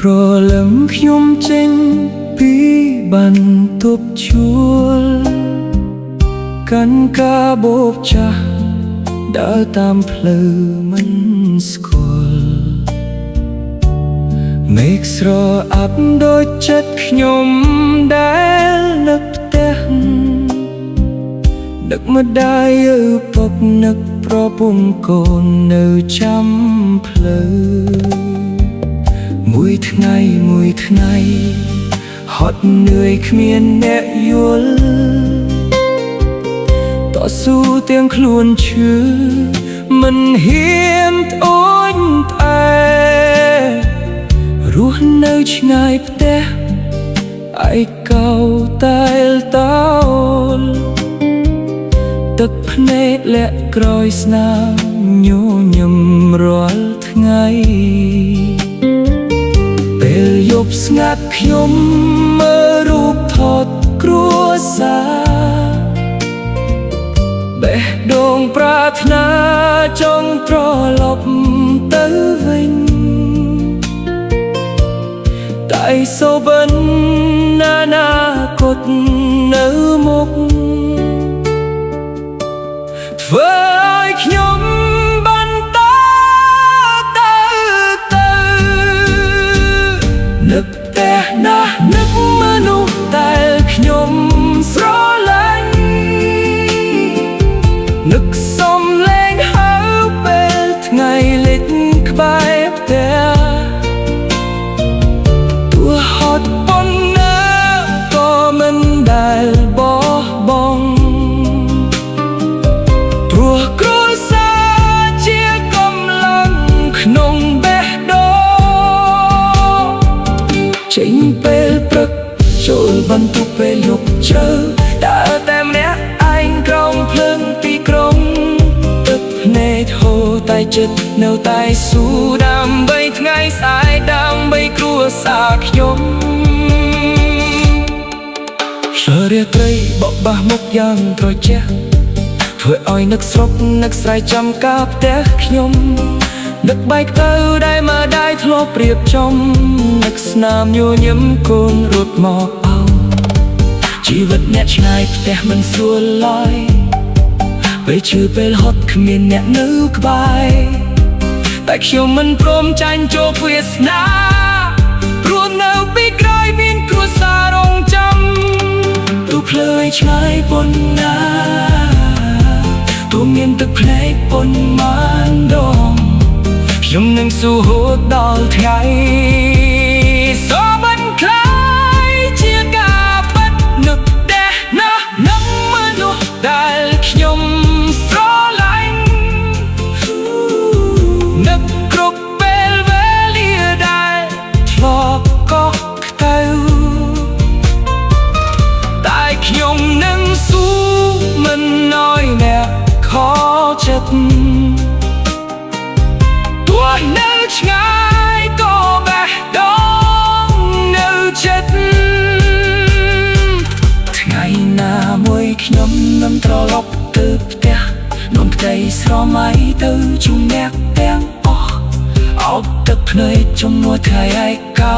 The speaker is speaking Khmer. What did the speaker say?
ព្រលឹមខ្ញុំចេញពីបន្ទប់ជួលកាន់ការបោកចាស់ដើរតាមផ្លូវមិនស្គាល់មេឃស្រអាប់ដូចចិត្តខ្ញុំដែលនឹកផ្ទះនឹកម្ដាយឪពុកនឹកប្រពន្ធកូននៅចាំផ្លូវមួយថ្ងៃហត់នឿយគ្មានអ្នកយល់តស៊ូទាំងខ្លួនឈឺមិនហ៊ានត្អូញត្អែរស់នៅឆ្ងាយផ្ទះឯកោតែលតោលទឹកភ្នែកលាក់ក្រោយស្នាមញញឹមរាល់ថ្ងៃពេលយប់ស្ងាត់ខ្ញុំមើលរូបថតគ្រួសារបេះដូងប្រាថ្នាចង់ត្រឡប់ទៅវិញតែសូវបិនអនាគតនៅមុខធ្វើឲ្យខ្ញុំបន្តទៅនឹកតែណាស់នឹកមនុស្សដែលខ្ញុំស្រឡាញ់នឹកសំឡេងហៅពេលថ្ងៃលិចក្បែរផ្ទះទោះហត់ប៉ុណ្ណាក៏មិនដែលបោះបង់ព្រោះគ្រួសារជាកម្លាំងក្នុងបេះដូងចេញពេលព្រឹកចូលបន្ទប់ពេលយប់ជ្រៅដើរតែម្នាក់ឯងក្រោមភ្លើងទីក្រុងទឹកភ្នែកហូរតែចិត្តនៅតែស៊ូដើម្បីថ្ងៃស្អែកដើម្បីគ្រួសារខ្ញុំរាត្រីបបះមុខយ៉ាងត្រជាក់ធ្វើឲ្យនឹកស្រុកនឹកស្រែចំការផ្ទះខ្ញុំនឹកបែកទៅដែលម្ដាយធ្លាប់ប្រៀបចំនឹកស្នាមញញឹមកូនរត់មកអោជីវិតអ្នកឆ្ងាយផ្ទះមិនស្រួលឡើយពេលឈឺពេលហត់គ្មានអ្នកនៅក្បែរតែខ្ញុំមិនព្រមចាញ់ចូលវាសនាព្រោះនៅពីក្រោយមានគ្រួសាររងចាំទូភ្លើយឆ្ងាយប៉ុណ្ណាទូមានទឹកភ្នែកប៉ុន្មានដងខ្ញុំនឹងស៊ូហូតដល់ថ្ងៃសូមមិនខ្លាយជាការបាត់នឹកតែណាស់នឹកមនុស្សដែលខ្ញុំស្រឡាញ់នឹកគ្រប់ពេលវេលាដែលធ្លាប់កោះខ្ទៅតែខ្ញុំនឹងស៊ូមិនឲ្យអ្នកខកចិត្តទោះនៅឆ្ងាយក៏បេះដូងនៅចិត្តថ្ងៃណាមួយខ្ញុំនឹងត្រឡប់ទៅផ្ទះនាំក្តីស្រមៃទៅជុំអ្នកទាំងអស់អោបទឹកភ្នែកចំនួនថ្ងៃឯកោ